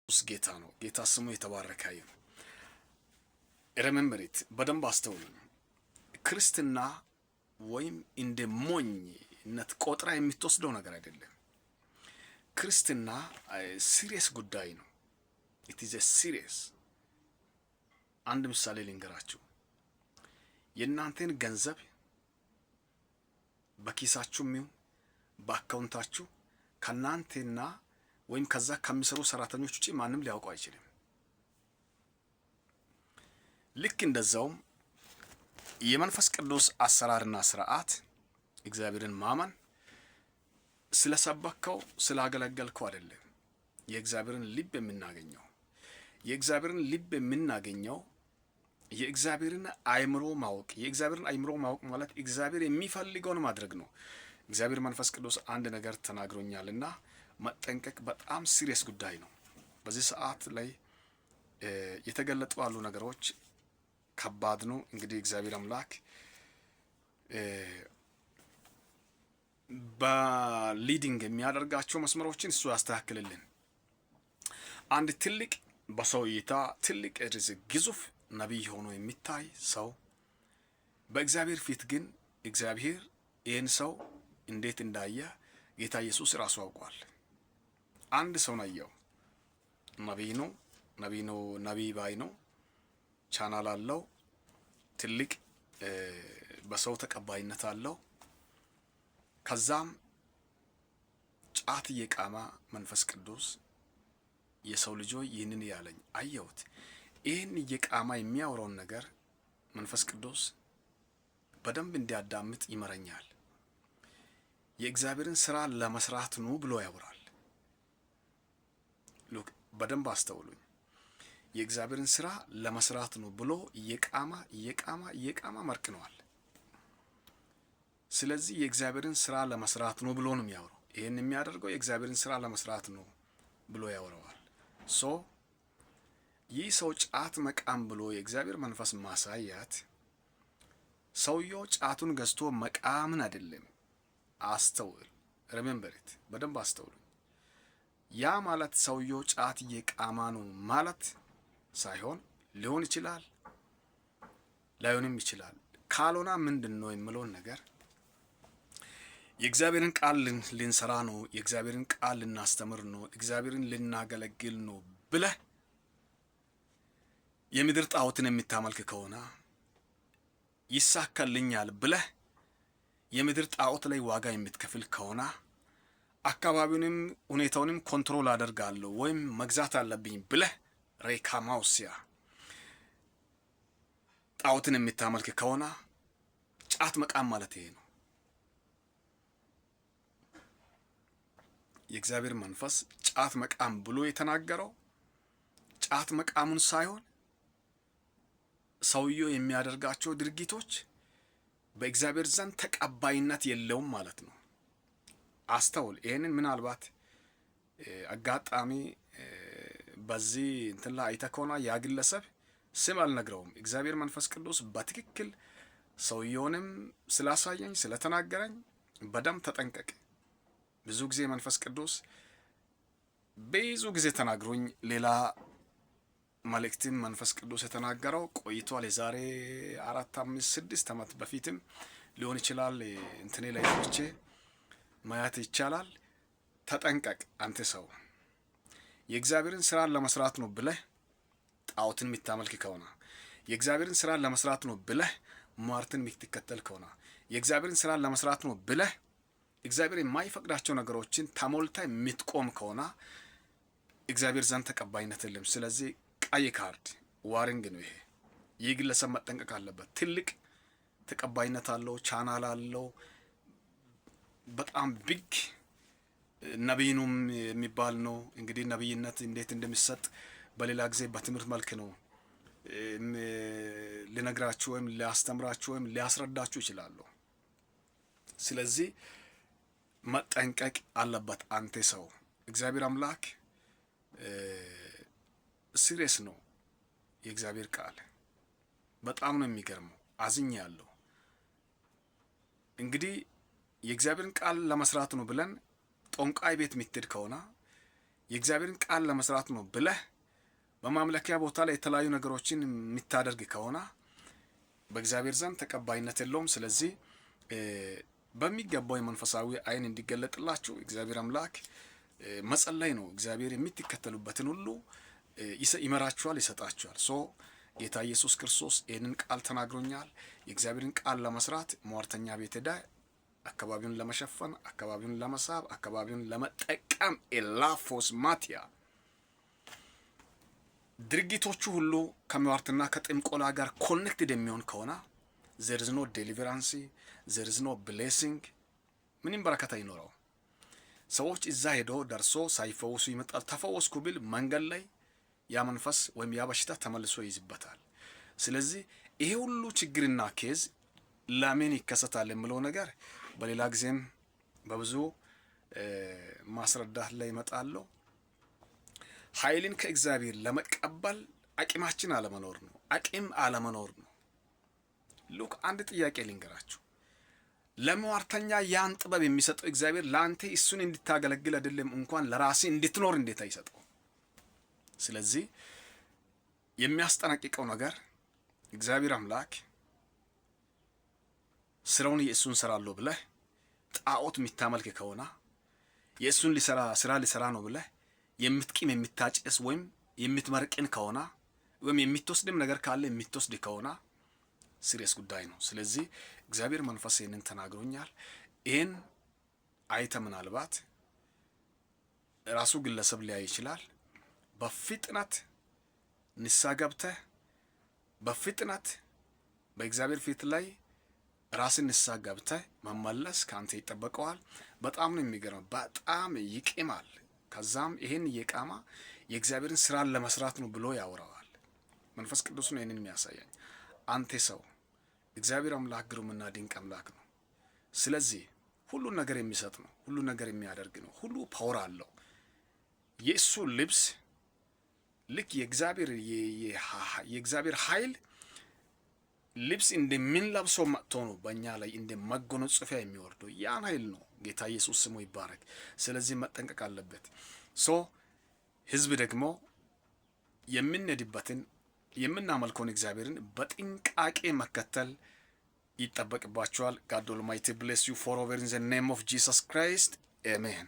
ጌታ ነው። ጌታ ስሙ የተባረከ ይሁን። ሪሜምበር ኢት በደንብ አስተውሉ። ክርስትና ወይም እንደ ሞኝነት ቆጥራ የምትወስደው ነገር አይደለም። ክርስትና ሲሪየስ ጉዳይ ነው። ኢት ኢዝ ሲሪየስ። አንድ ምሳሌ ልንገራችሁ። የእናንተን ገንዘብ በኪሳችሁም ይሁን በአካውንታችሁ ከናንተና ወይም ከዛ ከሚሰሩ ሰራተኞች ውጪ ማንም ሊያውቀው አይችልም። ልክ እንደዛውም የመንፈስ ቅዱስ አሰራርና ስርዓት እግዚአብሔርን ማመን ስለሰበከው ስላገለገልከው አይደለም። የእግዚአብሔርን ልብ የምናገኘው የእግዚአብሔርን አእምሮ ማወቅ። የእግዚአብሔርን አእምሮ ማወቅ ማለት እግዚአብሔር የሚፈልገውን ማድረግ ነው። እግዚአብሔር መንፈስ ቅዱስ አንድ ነገር ተናግሮኛልና መጠንቀቅ በጣም ሲሪየስ ጉዳይ ነው። በዚህ ሰዓት ላይ የተገለጡ ያሉ ነገሮች ከባድ ነው። እንግዲህ እግዚአብሔር አምላክ በሊዲንግ የሚያደርጋቸው መስመሮችን እሱ ያስተካክልልን። አንድ ትልቅ በሰው እይታ ትልቅ ግዙፍ ነቢይ ሆኖ የሚታይ ሰው በእግዚአብሔር ፊት ግን እግዚአብሔር ይህን ሰው እንዴት እንዳየ ጌታ ኢየሱስ ራሱ አውቋል። አንድ ሰው ነው፣ ነቢይ ባይ ነው፣ ቻናል አለው፣ ትልቅ በሰው ተቀባይነት አለው። ከዛም ጫት እየቃማ መንፈስ ቅዱስ የሰው ልጆች ይህንን ያለኝ አየሁት። ይህን እየቃማ የሚያወራውን ነገር መንፈስ ቅዱስ በደንብ እንዲያዳምጥ ይመረኛል። የእግዚአብሔርን ስራ ለመስራት ነው ብሎ ያወራል። ሉክ በደንብ አስተውሉኝ። የእግዚአብሔርን ስራ ለመስራት ነው ብሎ እየቃማ መርቅነዋል። ስለዚህ የእግዚአብሔርን ስራ ለመስራት ነው ብሎ ነው የሚያወራው። ይህን የሚያደርገው የእግዚአብሔርን ስራ ለመስራት ነው ብሎ ያወራዋል። ይህ ሰው ጫት መቃም ብሎ የእግዚአብሔር መንፈስ ማሳያት ሰውየው ጫቱን ገዝቶ መቃምን አይደለም። አስተውል። ሪሜምበር ኢት በደንብ አስተውሉ። ያ ማለት ሰውየው ጫት እየቃማ ነው ማለት ሳይሆን ሊሆን ይችላል፣ ላይሆንም ይችላል። ካልሆነ ምንድን ነው የምለውን ነገር የእግዚአብሔርን ቃል ልንሰራ ነው፣ የእግዚአብሔርን ቃል ልናስተምር ነው፣ እግዚአብሔርን ልናገለግል ነው ብለህ የምድር ጣዖትን የምታመልክ ከሆነ ይሳካልኛል ብለህ የምድር ጣዖት ላይ ዋጋ የምትከፍል ከሆነ አካባቢውንም ሁኔታውንም ኮንትሮል አደርጋለሁ ወይም መግዛት አለብኝ ብለህ ሬካማውሲያ ጣዖትን የምታመልክ ከሆነ ጫት መቃም ማለት ይሄ ነው። የእግዚአብሔር መንፈስ ጫት መቃም ብሎ የተናገረው ጫት መቃሙን ሳይሆን ሰውየው የሚያደርጋቸው ድርጊቶች በእግዚአብሔር ዘንድ ተቀባይነት የለውም ማለት ነው። አስተውል። ይሄንን ምናልባት አጋጣሚ በዚህ እንትን ላይ አይተህ ከሆነ ያ ግለሰብ ስም አልነግረውም። እግዚአብሔር መንፈስ ቅዱስ በትክክል ሰውየውንም ስላሳየኝ ስለተናገረኝ በደም ተጠንቀቅ። ብዙ ጊዜ መንፈስ ቅዱስ ብዙ ጊዜ ተናግሮኝ ሌላ መልእክትም መንፈስ ቅዱስ የተናገረው ቆይቷል። የዛሬ 4፣ 5፣ 6 ዓመት በፊትም ሊሆን ይችላል። እንትኔ ላይ ፍቼ ማየት ይቻላል። ተጠንቀቅ አንተ ሰው። የእግዚአብሔርን ስራ ለመስራት ነው ብለህ ጣዖትን የምታመልክ ከሆነ፣ የእግዚአብሔርን ስራ ለመስራት ነው ብለህ ሟርትን የምትከተል ከሆነ፣ የእግዚአብሔርን ስራ ለመስራት ነው ብለህ እግዚአብሔር የማይፈቅዳቸው ነገሮችን ተሞልታ የምትቆም ከሆነ እግዚአብሔር ዘንድ ተቀባይነት የለም። ስለዚህ ቀይ ካርድ ዋሪንግ ነው። ይህ ግለሰብ መጠንቀቅ አለበት። ትልቅ ተቀባይነት አለው፣ ቻናል አለው፣ በጣም ቢግ ነቢይኑም የሚባል ነው። እንግዲህ ነቢይነት እንዴት እንደሚሰጥ በሌላ ጊዜ በትምህርት መልክ ነው ልነግራችሁ ወይም ሊያስተምራችሁ ወይም ሊያስረዳችሁ ይችላሉ። ስለዚህ መጠንቀቅ አለበት አንተ ሰው። እግዚአብሔር አምላክ ሲሪየስ ነው። የእግዚአብሔር ቃል በጣም ነው የሚገርመው። አዝኛለሁ። እንግዲህ የእግዚአብሔርን ቃል ለመስራት ነው ብለን ጦንቃይ ቤት የምትሄድ ከሆነ የእግዚአብሔርን ቃል ለመስራት ነው ብለህ በማምለኪያ ቦታ ላይ የተለያዩ ነገሮችን የምታደርግ ከሆነ በእግዚአብሔር ዘንድ ተቀባይነት የለውም። ስለዚህ በሚገባው የመንፈሳዊ አይን እንዲገለጥላችሁ እግዚአብሔር አምላክ መጸለይ ነው። እግዚአብሔር የምትከተሉበትን ሁሉ ይመራችኋል፣ ይሰጣችኋል። ጌታ ኢየሱስ ክርስቶስ ይህንን ቃል ተናግሮኛል። የእግዚአብሔርን ቃል ለመስራት ሟርተኛ ቤት ሄዳ አካባቢውን ለመሸፈን፣ አካባቢውን ለመሳብ፣ አካባቢውን ለመጠቀም ኤላፎስ ማቲያ ድርጊቶቹ ሁሉ ከሟርትና ከጥንቆላ ጋር ኮኔክትድ የሚሆን ከሆነ there is no deliverance, there is no blessing፣ ምንም በረከት አይኖረው። ሰዎች እዛ ሄዶ ደርሶ ሳይፈወሱ ይመጣል። ተፈወስኩ ቢል መንገድ ላይ ያ መንፈስ ወይም ያ በሽታ ተመልሶ ይይዝበታል። ስለዚህ ይሄ ሁሉ ችግርና ኬዝ ለምን ይከሰታል የሚለው ነገር በሌላ ጊዜም በብዙ ማስረዳት ላይ እመጣለሁ። ኃይልን ከእግዚአብሔር ለመቀበል አቅማችን አለመኖር ነው። አቅም አለመኖር ነው። ሉክ አንድ ጥያቄ ልንገራችሁ። ለሟርተኛ ያን ጥበብ የሚሰጠው እግዚአብሔር ለአንተ እሱን እንድታገለግል አይደለም እንኳን ለራሴ እንድትኖር እንዴት አይሰጠው? ስለዚህ የሚያስጠነቅቀው ነገር እግዚአብሔር አምላክ ስራውን የእሱን ሰራለሁ ብለህ ጣዖት የሚታመልክ ከሆነ የእሱን ስራ ሊሰራ ነው ብለህ የምትቂም የምታጨስ ወይም የምትመርቅን ከሆነ ወይም የምትወስድም ነገር ካለ የምትወስድ ከሆነ ሲሪየስ ጉዳይ ነው። ስለዚህ እግዚአብሔር መንፈስ ይህንን ተናግሮኛል። ይህን አይተ ምናልባት ራሱ ግለሰብ ሊያይ ይችላል። በፍጥነት ንስሐ ገብተህ በፍጥነት በእግዚአብሔር ፊት ላይ ራስን ንስሐ ገብተህ መመለስ ካንተ ይጠበቀዋል። በጣም ነው የሚገርመው። በጣም ይቅማል። ከዛም ይሄን እየቃማ የእግዚአብሔርን ስራን ለመስራት ነው ብሎ ያወራዋል። መንፈስ ቅዱስ ነው ይሄንን የሚያሳየኝ። አንተ ሰው እግዚአብሔር አምላክ ግሩምና ድንቅ አምላክ ነው። ስለዚህ ሁሉን ነገር የሚሰጥ ነው። ሁሉን ነገር የሚያደርግ ነው። ሁሉ ፓወር አለው። የእሱ ልብስ ልክ የእግዚአብሔር ኃይል ልብስ እንደምንለብሰው መጥቶ ነው በእኛ ላይ እንደ መጎናጸፊያ የሚወርደው። ያን ኃይል ነው። ጌታ ኢየሱስ ስሙ ይባረክ። ስለዚህ መጠንቀቅ አለበት። ህዝብ ደግሞ የምንሄድበትን የምናመልከውን እግዚአብሔርን በጥንቃቄ መከተል ይጠበቅባቸዋል። God Almighty bless you forever in the name of Jesus Christ. Amen.